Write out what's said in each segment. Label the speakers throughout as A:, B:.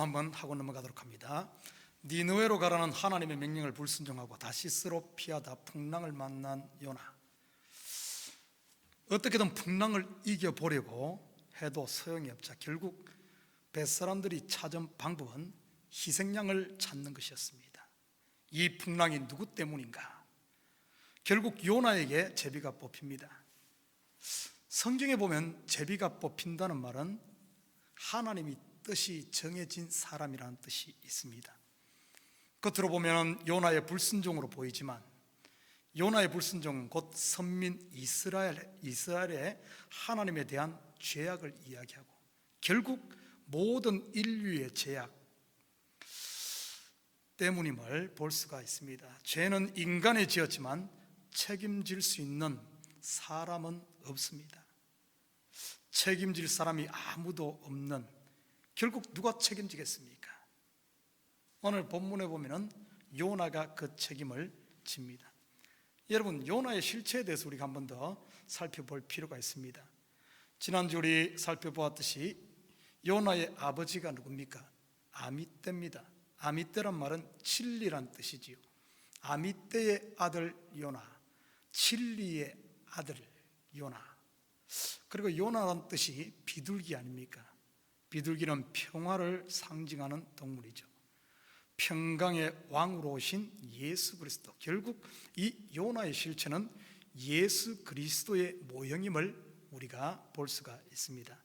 A: 한번 하고 넘어가도록 합니다. 니느웨로 가라는 하나님의 명령을 불순종하고 다시스로 피하다 풍랑을 만난 요나. 어떻게든 풍랑을 이겨보려고 해도 소용이 없자 결국 뱃사람들이 찾은 방법은 희생양을 찾는 것이었습니다. 이 풍랑이 누구 때문인가? 결국 요나에게 제비가 뽑힙니다. 성경에 보면 제비가 뽑힌다는 말은 하나님이 뜻이 정해진 사람이라는 뜻이 있습니다. 겉으로 보면 요나의 불순종으로 보이지만 요나의 불순종은 곧 선민 이스라엘의 하나님에 대한 죄악을 이야기하고 결국 모든 인류의 죄악 때문임을 볼 수가 있습니다. 죄는 인간이 지었지만 책임질 수 있는 사람은 없습니다. 책임질 사람이 아무도 없는, 결국 누가 책임지겠습니까? 오늘 본문에 보면은 요나가 그 책임을 집니다. 여러분, 요나의 실체에 대해서 우리가 한 번 더 살펴볼 필요가 있습니다. 지난주 우리 살펴보았듯이 요나의 아버지가 누굽니까? 아미떼입니다. 아미떼란 말은 진리란 뜻이지요. 아미떼의 아들 요나, 진리의 아들 요나. 그리고 요나란 뜻이 비둘기 아닙니까? 비둘기는 평화를 상징하는 동물이죠. 평강의 왕으로 오신 예수 그리스도, 결국 이 요나의 실체는 예수 그리스도의 모형임을 우리가 볼 수가 있습니다.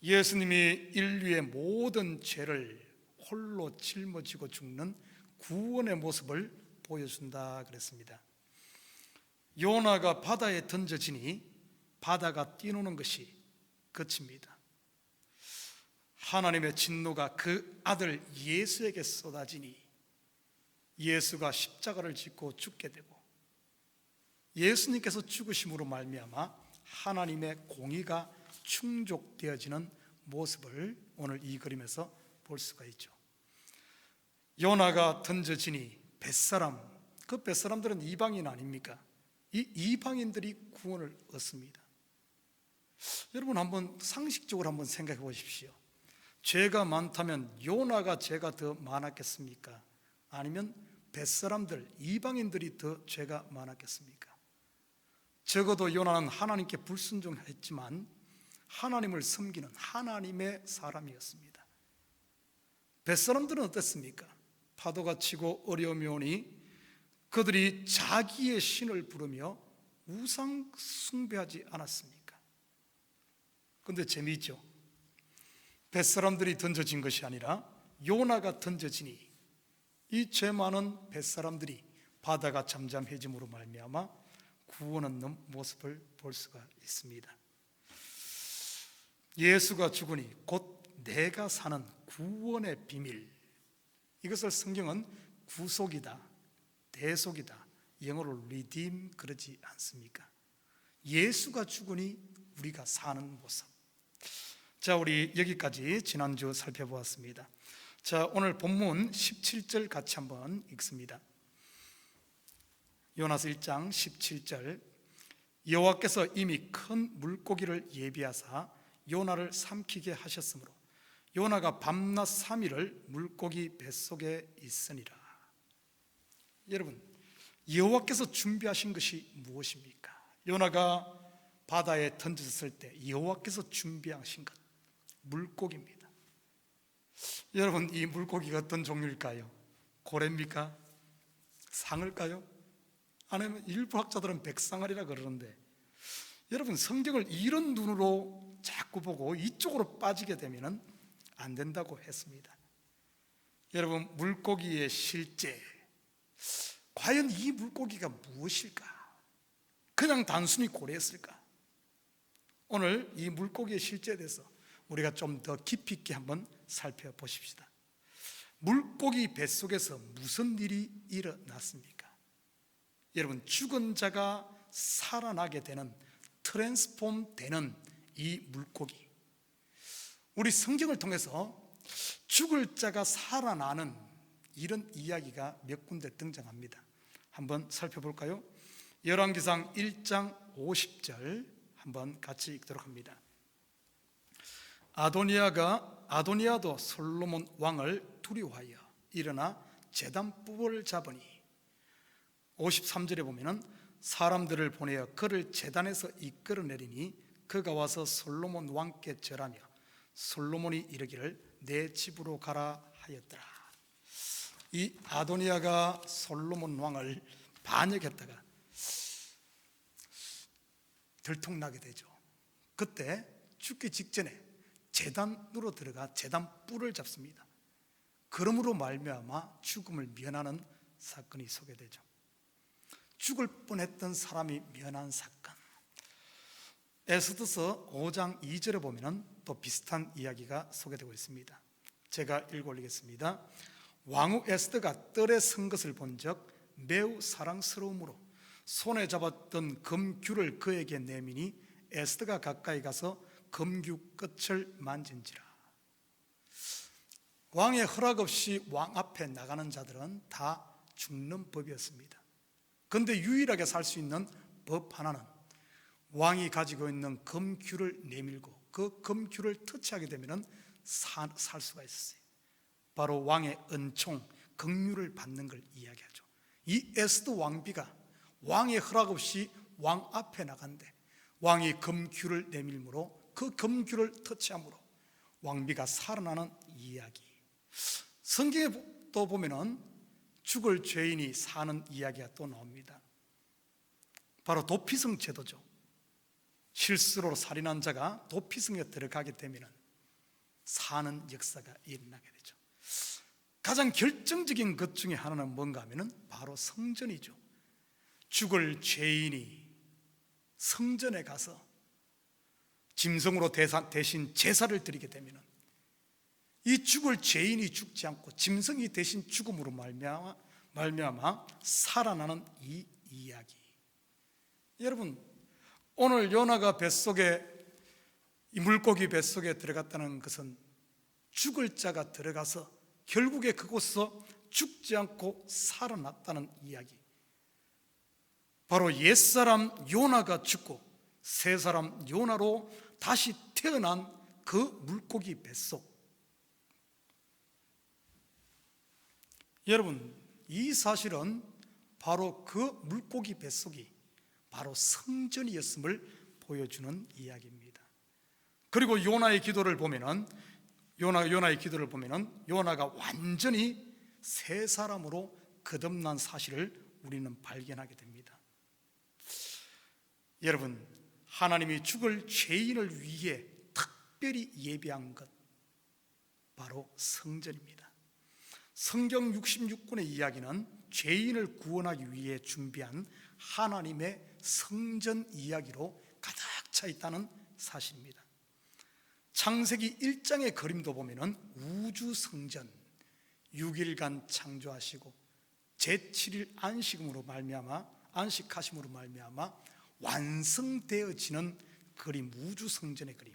A: 예수님이 인류의 모든 죄를 홀로 짊어지고 죽는 구원의 모습을 보여준다 그랬습니다. 요나가 바다에 던져지니 바다가 뛰노는 것이 그칩니다. 하나님의 진노가 그 아들 예수에게 쏟아지니 예수가 십자가를 짓고 죽게 되고 예수님께서 죽으심으로 말미암아 하나님의 공의가 충족되어지는 모습을 오늘 이 그림에서 볼 수가 있죠. 요나가 던져지니 뱃사람, 그 뱃사람들은 이방인 아닙니까? 이 이방인들이 구원을 얻습니다. 여러분, 한번 상식적으로 한번 생각해 보십시오. 죄가 많다면 요나가 죄가 더 많았겠습니까? 아니면 뱃사람들, 이방인들이 더 죄가 많았겠습니까? 적어도 요나는 하나님께 불순종했지만 하나님을 섬기는 하나님의 사람이었습니다. 뱃사람들은 어땠습니까? 파도가 치고 어려움이 오니 그들이 자기의 신을 부르며 우상 숭배하지 않았습니까? 그런데 재미있죠. 뱃사람들이 던져진 것이 아니라 요나가 던져지니 이 죄 많은 뱃사람들이 바다가 잠잠해짐으로 말미암아 구원 얻는 모습을 볼 수가 있습니다. 예수가 죽으니 곧 내가 사는 구원의 비밀, 이것을 성경은 구속이다, 대속이다, 영어로 redeem 그러지 않습니까? 예수가 죽으니 우리가 사는 모습. 자, 우리 여기까지 지난주 살펴보았습니다. 자, 오늘 본문 17절 같이 한번 읽습니다. 요나서 1장 17절. 여호와께서 이미 큰 물고기를 예비하사 요나를 삼키게 하셨으므로 요나가 밤낮 3일을 물고기 뱃속에 있으니라. 여러분, 여호와께서 준비하신 것이 무엇입니까? 요나가 바다에 던졌을 때 여호와께서 준비하신 것, 물고기입니다. 여러분, 이 물고기가 어떤 종류일까요? 고래입니까? 상을까요? 아니면 일부 학자들은 백상아리라 그러는데, 여러분, 성경을 이런 눈으로 자꾸 보고 이쪽으로 빠지게 되면 안 된다고 했습니다. 여러분, 물고기의 실제, 과연 이 물고기가 무엇일까? 그냥 단순히 고래였을까? 오늘 이 물고기의 실제에 대해서 우리가 좀 더 깊이 있게 한번 살펴보십시다. 물고기 뱃속에서 무슨 일이 일어났습니까? 여러분, 죽은 자가 살아나게 되는, 트랜스폼 되는 이 물고기, 우리 성경을 통해서 죽을 자가 살아나는 이런 이야기가 몇 군데 등장합니다. 한번 살펴볼까요? 열왕기상 1장 50절 한번 같이 읽도록 합니다. 아도니아도 솔로몬 왕을 두려워하여 일어나 제단불을 잡으니 53절에 보면은 사람들을 보내어 그를 제단에서 이끌어내리니 그가 와서 솔로몬 왕께 절하며 솔로몬이 이르기를 내 집으로 가라 하였더라. 이 아도니아가 솔로몬 왕을 반역했다가 들통나게 되죠. 그때 죽기 직전에 제단으로 들어가 제단 뿔을 잡습니다. 그러므로 말미암아 죽음을 면하는 사건이 소개되죠. 죽을 뻔했던 사람이 면한 사건. 에스더서 5장 2절에 보면 또 비슷한 이야기가 소개되고 있습니다. 제가 읽어 올리겠습니다. 왕후 에스더가 뜰에 선 것을 본 적 매우 사랑스러움으로 손에 잡았던 금규를 그에게 내미니 에스더가 가까이 가서 금규 끝을 만진지라. 왕의 허락 없이 왕 앞에 나가는 자들은 다 죽는 법이었습니다. 그런데 유일하게 살 수 있는 법 하나는 왕이 가지고 있는 금규를 내밀고 그 금규를 터치하게 되면 살 수가 있었어요. 바로 왕의 은총, 긍휼을 받는 걸 이야기하죠. 이 에스더 왕비가 왕의 허락 없이 왕 앞에 나간대. 왕이 금규를 내밀므로 그 금규를 터치함으로 왕비가 살아나는 이야기. 성경에 또 보면은 죽을 죄인이 사는 이야기가 또 나옵니다. 바로 도피성 제도죠. 실수로 살인한 자가 도피성에 들어가게 되면 사는 역사가 일어나게 되죠. 가장 결정적인 것 중에 하나는 뭔가 하면은 바로 성전이죠. 죽을 죄인이 성전에 가서 짐승으로 대신 제사를 드리게 되면 이 죽을 죄인이 죽지 않고 짐승이 대신 죽음으로 말미암아 살아나는 이 이야기. 여러분, 오늘 요나가 뱃속에 이 물고기 뱃속에 들어갔다는 것은 죽을 자가 들어가서 결국에 그곳에서 죽지 않고 살아났다는 이야기. 바로 옛사람 요나가 죽고 새사람 요나로 다시 태어난 그 물고기 뱃속. 여러분, 이 사실은 바로 그 물고기 뱃속이 바로 성전이었음을 보여주는 이야기입니다. 그리고 요나의 기도를 보면은 요나가 완전히 새 사람으로 거듭난 사실을 우리는 발견하게 됩니다. 여러분, 하나님이 죽을 죄인을 위해 특별히 예비한 것 바로 성전입니다. 성경 66권의 이야기는 죄인을 구원하기 위해 준비한 하나님의 성전 이야기로 가득 차 있다는 사실입니다. 창세기 1장의 그림도 보면은 우주 성전 6일간 창조하시고 제7일 안식하심으로 말미암아 완성되어지는 그림, 우주 성전의 그림.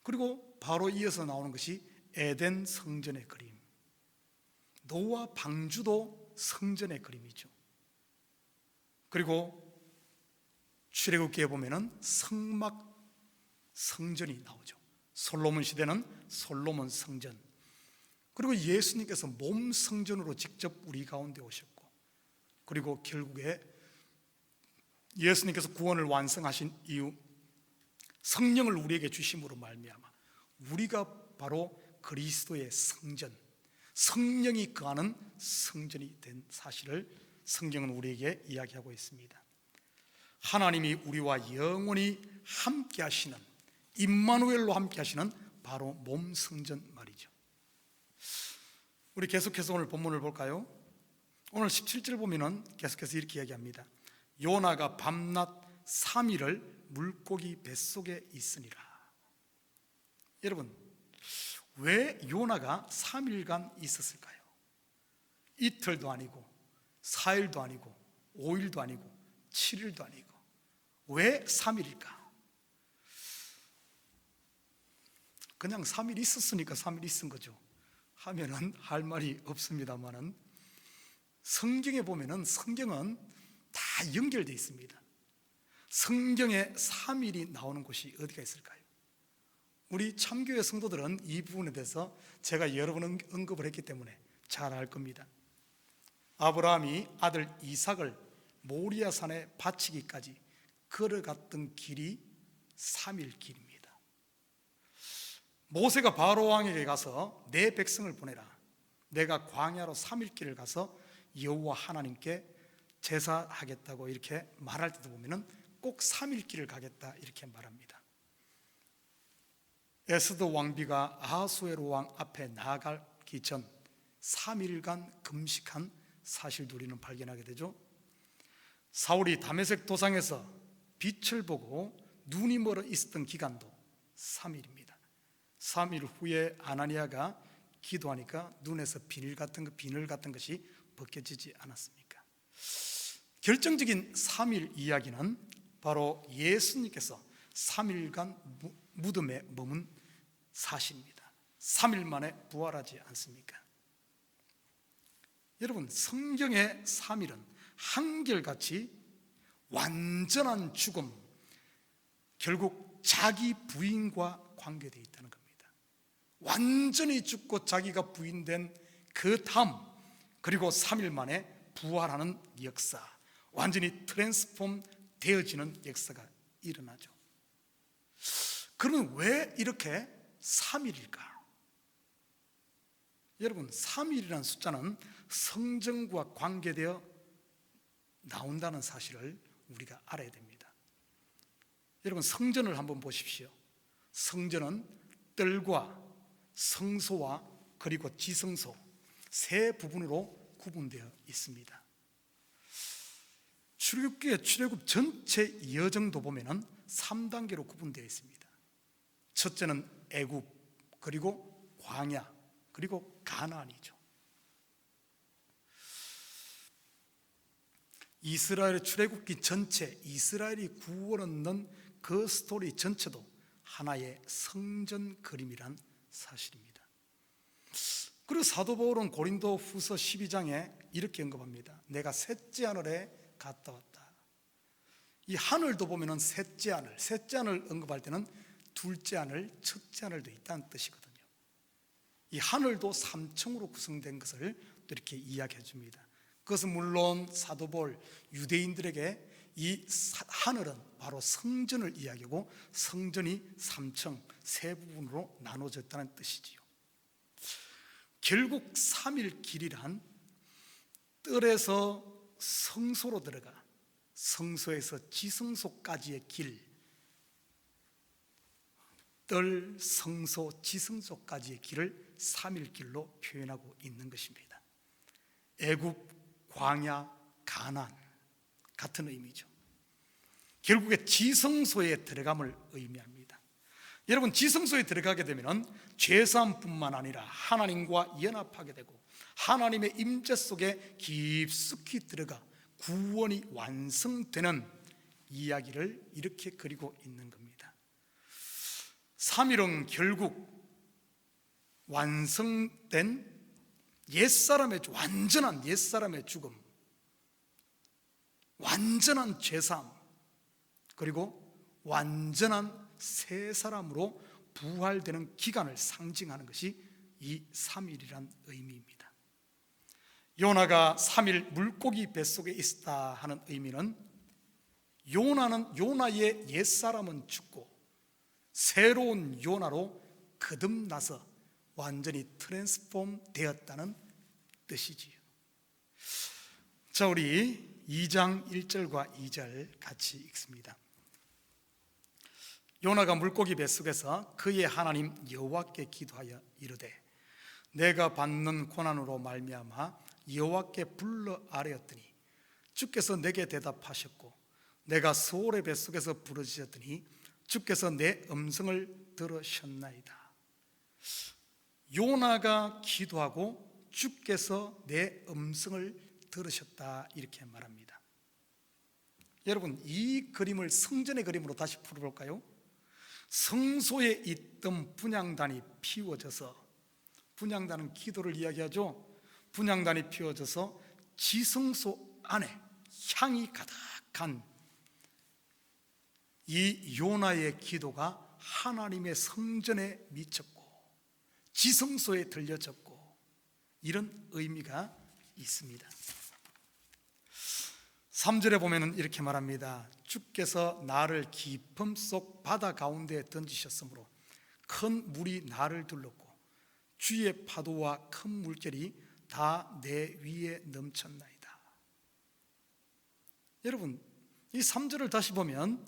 A: 그리고 바로 이어서 나오는 것이 에덴 성전의 그림. 노아 방주도 성전의 그림이죠. 그리고 출애굽기에 보면은 성막 성전이 나오죠. 솔로몬 시대는 솔로몬 성전. 그리고 예수님께서 몸 성전으로 직접 우리 가운데 오셨고, 그리고 결국에 예수님께서 구원을 완성하신 이후 성령을 우리에게 주심으로 말미암아 우리가 바로 그리스도의 성전, 성령이 거하는 성전이 된 사실을 성경은 우리에게 이야기하고 있습니다. 하나님이 우리와 영원히 함께 하시는, 임마누엘로 함께 하시는 바로 몸 성전 말이죠. 우리 계속해서 오늘 본문을 볼까요? 오늘 17절 보면은 계속해서 이렇게 이야기합니다. 요나가 밤낮 3일을 물고기 뱃속에 있으니라. 여러분, 왜 요나가 3일간 있었을까요? 이틀도 아니고 4일도 아니고 5일도 아니고 7일도 아니고 왜 3일일까? 그냥 3일 있었으니까 3일 있은 거죠 하면은 할 말이 없습니다만은, 성경에 보면은 성경은 다 연결되어 있습니다. 성경에 3일이 나오는 곳이 어디가 있을까요? 우리 참교회 성도들은 이 부분에 대해서 제가 여러 번 언급을 했기 때문에 잘 알 겁니다. 아브라함이 아들 이삭을 모리아 산에 바치기까지 걸어갔던 길이 3일 길입니다. 모세가 바로 왕에게 가서 내 백성을 보내라, 내가 광야로 3일 길을 가서 여호와 하나님께 제사하겠다고 이렇게 말할 때도 보면은 꼭 3일 길을 가겠다 이렇게 말합니다. 에스더 왕비가 아하수에로 왕 앞에 나아가기 전 3일간 금식한 사실도 우리는 발견하게 되죠. 사울이 다메섹 도상에서 빛을 보고 눈이 멀어 있었던 기간도 3일입니다. 3일 후에 아나니아가 기도하니까 눈에서 비늘 같은 것이 벗겨지지 않았습니까? 결정적인 3일 이야기는 바로 예수님께서 3일간 무덤에 머문 사실입니다. 3일 만에 부활하지 않습니까? 여러분, 성경의 3일은 한결같이 완전한 죽음, 결국 자기 부인과 관계되어 있다는 겁니다. 완전히 죽고 자기가 부인된 그 다음, 그리고 3일 만에 부활하는 역사, 완전히 트랜스폼 되어지는 역사가 일어나죠. 그러면 왜 이렇게 3일일까? 여러분, 3일이라는 숫자는 성전과 관계되어 나온다는 사실을 우리가 알아야 됩니다. 여러분, 성전을 한번 보십시오. 성전은 뜰과 성소와 그리고 지성소 세 부분으로 구분되어 있습니다. 출애굽기의 출애굽 전체 여정도 보면은 3단계로 구분되어 있습니다. 첫째는 애굽, 그리고 광야, 그리고 가나안이죠. 이스라엘의 출애굽기 전체, 이스라엘이 구원 얻는 그 스토리 전체도 하나의 성전 그림이란 사실입니다. 그리고 사도 바울은 고린도 후서 12장에 이렇게 언급합니다. 내가 셋째 하늘에 갔다 왔다. 이 하늘도 보면은 셋째 하늘 언급할 때는 둘째 하늘, 첫째 하늘도 있다는 뜻이거든요. 이 하늘도 3층으로 구성된 것을 또 이렇게 이야기해 줍니다. 그것은 물론 사도 바울 유대인들에게 이 하늘은 바로 성전을 이야기하고 성전이 3층 세 부분으로 나눠졌다는 뜻이지요. 결국 3일 길이란 뜰에서 성소로 들어가 성소에서 지성소까지의 길, 뜰, 성소, 지성소까지의 길을 3일 길로 표현하고 있는 것입니다. 애굽, 광야, 가나안 같은 의미죠. 결국에 지성소에 들어감을 의미합니다. 여러분, 지성소에 들어가게 되면 죄사함뿐만 아니라 하나님과 연합하게 되고 하나님의 임재 속에 깊숙이 들어가 구원이 완성되는 이야기를 이렇게 그리고 있는 겁니다. 3일은 결국 완성된 완전한 옛사람의 죽음, 완전한 죄사함, 그리고 완전한 새 사람으로 부활되는 기간을 상징하는 것이 이 3일이란 의미입니다. 요나가 3일 물고기 뱃속에 있었다 하는 의미는 요나의 옛사람은 죽고 새로운 요나로 거듭나서 완전히 트랜스폼 되었다는 뜻이지요. 자, 우리 2장 1절과 2절 같이 읽습니다. 요나가 물고기 뱃속에서 그의 하나님 여호와께 기도하여 이르되 내가 받는 고난으로 말미암아 여호와께 불러 아뢰었더니 주께서 내게 대답하셨고 내가 소울의 뱃속에서 부르짖었더니 주께서 내 음성을 들으셨나이다. 요나가 기도하고 주께서 내 음성을 들으셨다 이렇게 말합니다. 여러분, 이 그림을 성전의 그림으로 다시 풀어볼까요? 성소에 있던 분향단이 피워져서, 분향단은 기도를 이야기하죠. 분향단이 피워져서 지성소 안에 향이 가득한 이 요나의 기도가 하나님의 성전에 미쳤고 지성소에 들려졌고 이런 의미가 있습니다. 3절에 보면 이렇게 말합니다. 주께서 나를 깊음 속 바다 가운데에 던지셨으므로 큰 물이 나를 둘렀고 주의 파도와 큰 물결이 다 내 위에 넘쳤나이다. 여러분, 이 3절을 다시 보면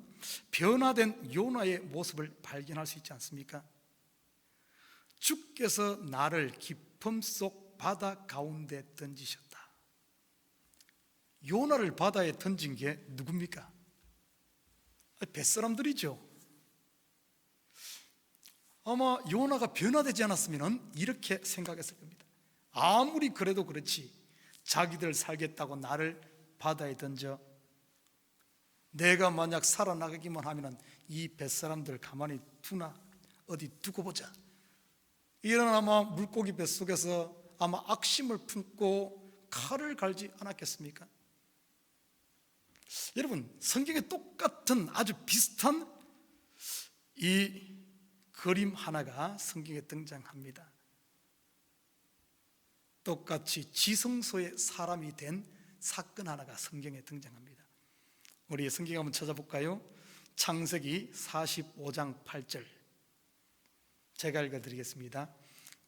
A: 변화된 요나의 모습을 발견할 수 있지 않습니까? 주께서 나를 깊음 속 바다 가운데 던지셨다. 요나를 바다에 던진 게 누굽니까? 뱃사람들이죠. 아마 요나가 변화되지 않았으면 이렇게 생각했을 겁니다. 아무리 그래도 그렇지, 자기들 살겠다고 나를 바다에 던져 내가 만약 살아나가기만 하면 이 뱃사람들 가만히 두나, 어디 두고 보자, 이런 아마 물고기 뱃속에서 아마 악심을 품고 칼을 갈지 않았겠습니까? 여러분, 성경에 똑같은 아주 비슷한 이 그림 하나가 성경에 등장합니다. 똑같이 지성소에 사람이 된 사건 하나가 성경에 등장합니다. 우리 성경 한번 찾아볼까요? 창세기 45장 8절 제가 읽어드리겠습니다.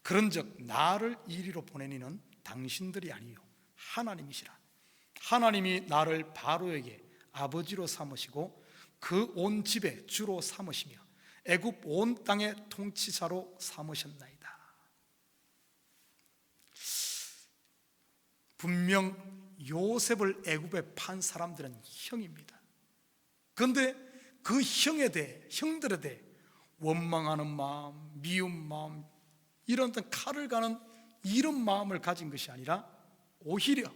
A: 그런즉 나를 이리로 보내니는 당신들이 아니요 하나님이시라. 하나님이 나를 바로에게 아버지로 삼으시고 그 온 집에 주로 삼으시며 애굽 온 땅의 통치자로 삼으셨나이다. 분명 요셉을 애굽에 판 사람들은 형입니다. 그런데 그 형에 대해, 형들에 대해 원망하는 마음, 미운 마음, 이런 칼을 가는 이런 마음을 가진 것이 아니라 오히려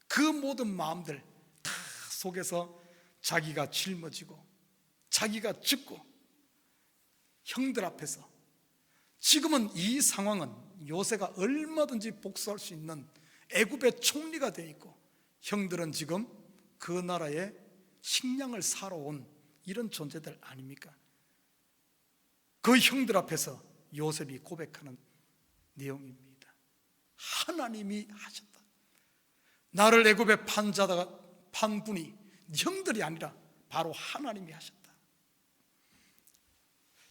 A: 그 모든 마음들 다 속에서 자기가 짊어지고 자기가 죽고 형들 앞에서, 지금은 이 상황은 요새가 얼마든지 복수할 수 있는 애굽의 총리가 되어 있고 형들은 지금 그 나라의 식량을 사러 온 이런 존재들 아닙니까? 그 형들 앞에서 요셉이 고백하는 내용입니다. 하나님이 하셨다. 나를 애굽에 판 분이 형들이 아니라 바로 하나님이 하셨다.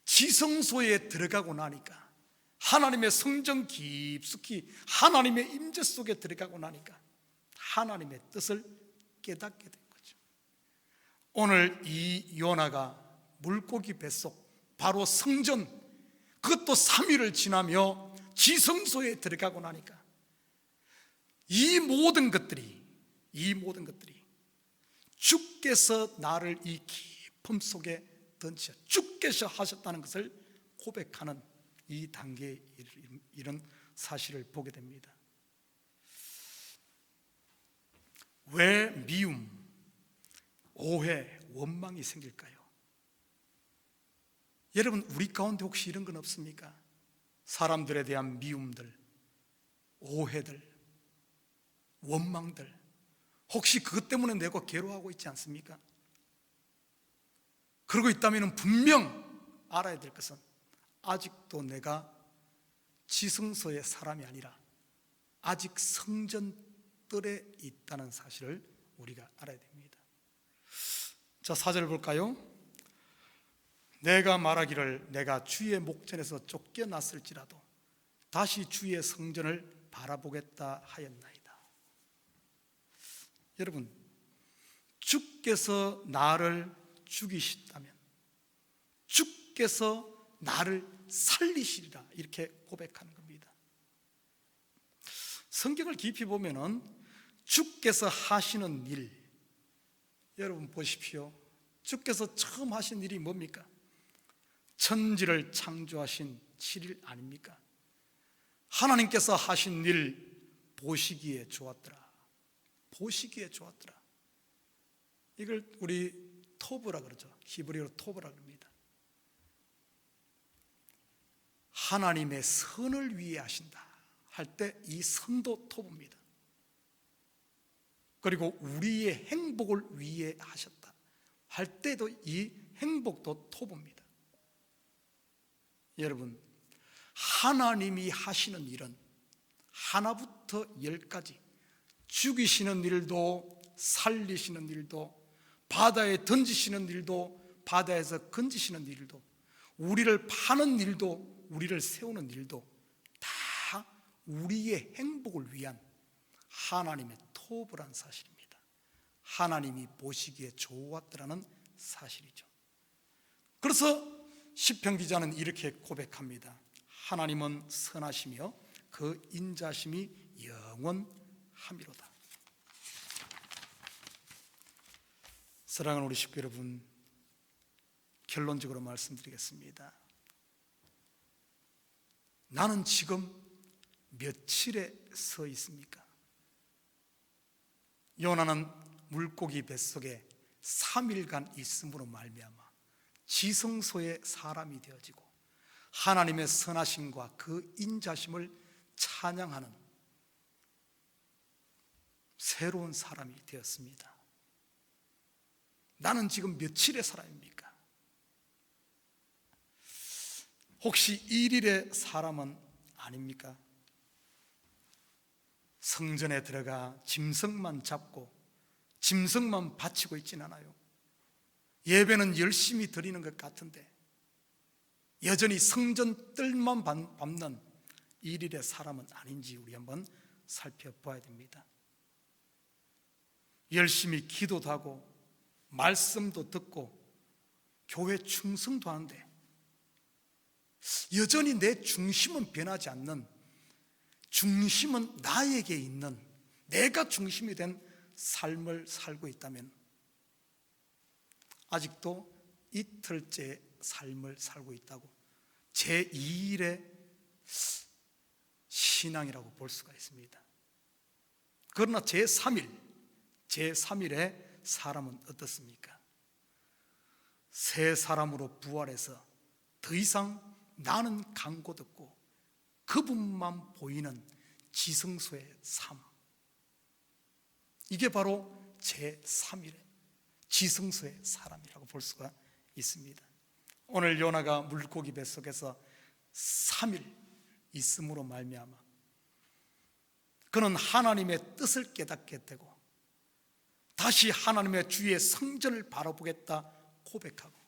A: 지성소에 들어가고 나니까, 하나님의 성전 깊숙이 하나님의 임재 속에 들어가고 나니까 하나님의 뜻을 깨닫게 된 거죠. 오늘 이 요나가 물고기 뱃속, 바로 성전, 그것도 3일을 지나며 지성소에 들어가고 나니까 이 모든 것들이 주께서 나를 이 깊음 속에 던지셔, 주께서 하셨다는 것을 고백하는 이 단계에 이런 사실을 보게 됩니다. 왜 미움, 오해, 원망이 생길까요? 여러분, 우리 가운데 혹시 이런 건 없습니까? 사람들에 대한 미움들, 오해들, 원망들, 혹시 그것 때문에 내가 괴로워하고 있지 않습니까? 그러고 있다면 분명 알아야 될 것은 아직도 내가 지성소의 사람이 아니라 아직 성전뜰에 있다는 사실을 우리가 알아야 됩니다. 자, 4절 볼까요? 내가 말하기를 내가 주의 목전에서 쫓겨났을지라도 다시 주의 성전을 바라보겠다 하였나이다. 여러분, 주께서 나를 죽이셨다면 주께서 나를 살리시리라, 이렇게 고백하는 겁니다. 성경을 깊이 보면은 주께서 하시는 일, 여러분 보십시오. 주께서 처음 하신 일이 뭡니까? 천지를 창조하신 7일 아닙니까? 하나님께서 하신 일 보시기에 좋았더라. 보시기에 좋았더라. 이걸 우리 토브라 그러죠. 히브리어로 토브라 그럽니다. 하나님의 선을 위해 하신다 할 때 이 선도 토브입니다. 그리고 우리의 행복을 위해 하셨다 할 때도 이 행복도 토브입니다. 여러분, 하나님이 하시는 일은 하나부터 열까지, 죽이시는 일도 살리시는 일도, 바다에 던지시는 일도 바다에서 건지시는 일도, 우리를 파는 일도 우리를 세우는 일도 다 우리의 행복을 위한 하나님의 토부란 사실입니다. 하나님이 보시기에 좋았더라는 사실이죠. 그래서 시편 기자는 이렇게 고백합니다. 하나님은 선하시며 그 인자심이 영원하미로다. 사랑하는 우리 식구 여러분, 결론적으로 말씀드리겠습니다. 나는 지금 며칠에 서 있습니까? 요나는 물고기 뱃속에 3일간 있음으로 말미암아 지성소의 사람이 되어지고 하나님의 선하심과 그 인자심을 찬양하는 새로운 사람이 되었습니다. 나는 지금 며칠의 사람입니까? 혹시 1일의 사람은 아닙니까? 성전에 들어가 짐승만 잡고 짐승만 바치고 있진 않아요. 예배는 열심히 드리는 것 같은데 여전히 성전 뜰만 밟는 1일의 사람은 아닌지 우리 한번 살펴봐야 됩니다. 열심히 기도도 하고 말씀도 듣고 교회 충성도 하는데 여전히 내 중심은 변하지 않는, 중심은 나에게 있는, 내가 중심이 된 삶을 살고 있다면 아직도 이틀째 삶을 살고 있다고 제2일의 신앙이라고 볼 수가 있습니다. 그러나 제3일의 사람은 어떻습니까? 새 사람으로 부활해서 더 이상 나는 간곳 없고 그분만 보이는 지성소의 삶, 이게 바로 제3일의 지성소의 사람이라고 볼 수가 있습니다. 오늘 요나가 물고기 뱃속에서 3일 있음으로 말미암아 그는 하나님의 뜻을 깨닫게 되고 다시 하나님의 주의 성전을 바라보겠다 고백하고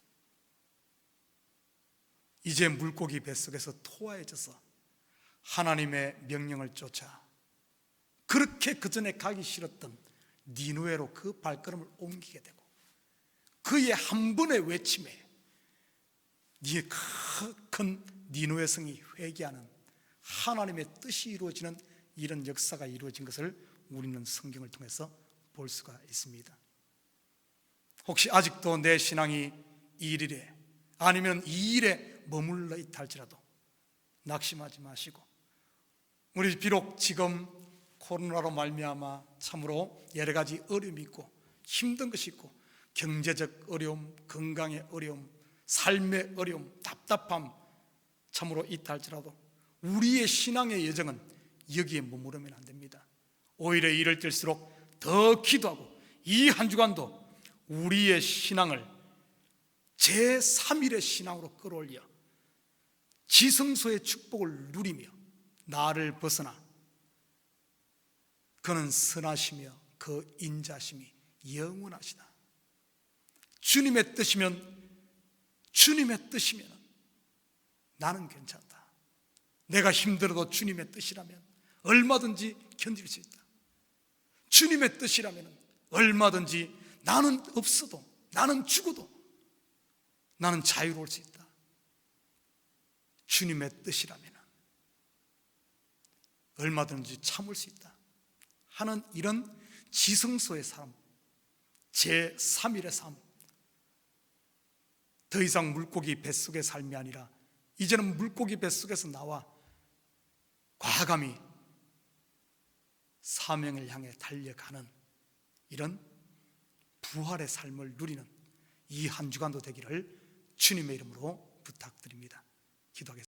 A: 이제 물고기 뱃속에서 토하여져서 하나님의 명령을 쫓아 그렇게 그전에 가기 싫었던 니느웨로 그 발걸음을 옮기게 되고 그의 한 번의 외침에 큰 니느웨 성이 회개하는 하나님의 뜻이 이루어지는 이런 역사가 이루어진 것을 우리는 성경을 통해서 볼 수가 있습니다. 혹시 아직도 내 신앙이 1일에 아니면 2일에 머물러 있다 할지라도 낙심하지 마시고, 우리 비록 지금 코로나로 말미암아 참으로 여러 가지 어려움이 있고 힘든 것이 있고 경제적 어려움, 건강의 어려움, 삶의 어려움, 답답함 참으로 있다 할지라도 우리의 신앙의 여정은 여기에 머무르면 안 됩니다. 오히려 이럴 때일수록 더 기도하고 이 한 주간도 우리의 신앙을 제3일의 신앙으로 끌어올려 지성소의 축복을 누리며 나를 벗어나 그는 선하시며 그 인자심이 영원하시다. 주님의 뜻이면 나는 괜찮다. 내가 힘들어도 주님의 뜻이라면 얼마든지 견딜 수 있다. 주님의 뜻이라면 얼마든지 나는 없어도, 나는 죽어도 나는 자유로울 수 있다. 주님의 뜻이라면 얼마든지 참을 수 있다 하는 이런 지성소의 삶, 제3일의 삶, 더 이상 물고기 뱃속의 삶이 아니라 이제는 물고기 뱃속에서 나와 과감히 사명을 향해 달려가는 이런 부활의 삶을 누리는 이 한 주간도 되기를 주님의 이름으로 부탁드립니다. 기도하겠습니다.